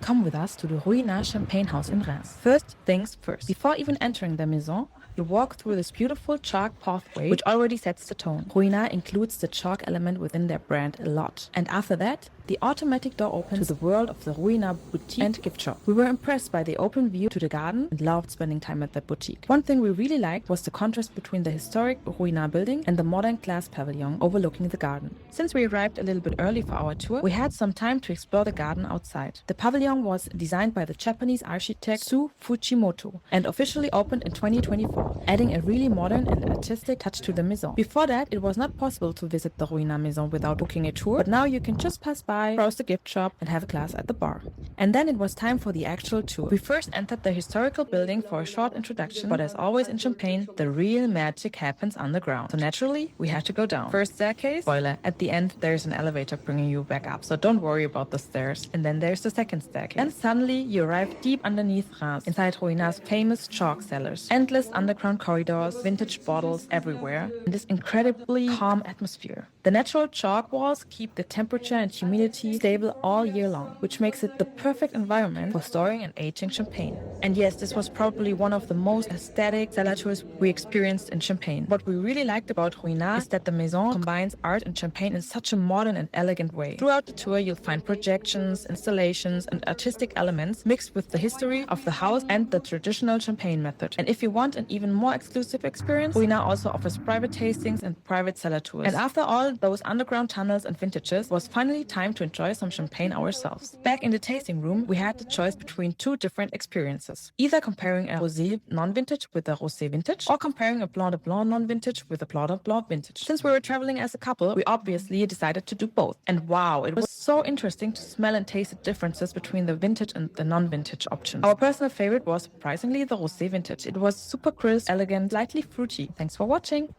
come with us to the Ruinart Champagne House in Reims. First things first, before even entering the maison, you walk through this beautiful chalk pathway, which already sets the tone. Ruinart includes the chalk element within their brand a lot. And after that, the automatic door opens to the world of the Ruinart boutique and gift shop. We were impressed by the open view to the garden and loved spending time at the boutique. One thing we really liked was the contrast between the historic Ruinart building and the modern glass pavilion overlooking the garden. Since we arrived a little bit early for our tour, we had some time to explore the garden outside. The pavilion was designed by the Japanese architect Su Fujimoto and officially opened in 2024, adding a really modern and artistic touch to the maison. Before that, it was not possible to visit the Ruinart maison without booking a tour, but now you can just pass by, browse the gift shop, and have a glass at the bar. And then it was time for the actual tour. We first entered the historical building for a short introduction, but as always in Champagne, the real magic happens underground. So naturally, we had to go down. First staircase, spoiler, at the end there's an elevator bringing you back up, so don't worry about the stairs. And then there's the second staircase. And suddenly you arrive deep underneath Reims, inside Ruinart's famous chalk cellars. Endless underground corridors, vintage bottles everywhere, and this incredibly calm atmosphere. The natural chalk walls keep the temperature and humidity stable all year long, which makes it the perfect environment for storing and aging champagne. And yes, this was probably one of the most aesthetic cellar tours we experienced in Champagne. What we really liked about Ruinart is that the maison combines art and champagne in such a modern and elegant way. Throughout the tour, you'll find projections, installations, and artistic elements mixed with the history of the house and the traditional champagne method. And if you want an even more exclusive experience, Ruinart also offers private tastings and private cellar tours. And after all those underground tunnels and vintages, it was finally time to enjoy some champagne ourselves. Back in the tasting room, we had the choice between two different experiences. Either comparing a rosé non-vintage with a rosé vintage, or comparing a blanc de blanc non-vintage with a blanc de blanc vintage. Since we were traveling as a couple, we obviously decided to do both. And wow, it was so interesting to smell and taste the differences between the vintage and the non-vintage options. Our personal favorite was surprisingly the rosé vintage. It was super crisp, elegant, slightly fruity. Thanks for watching!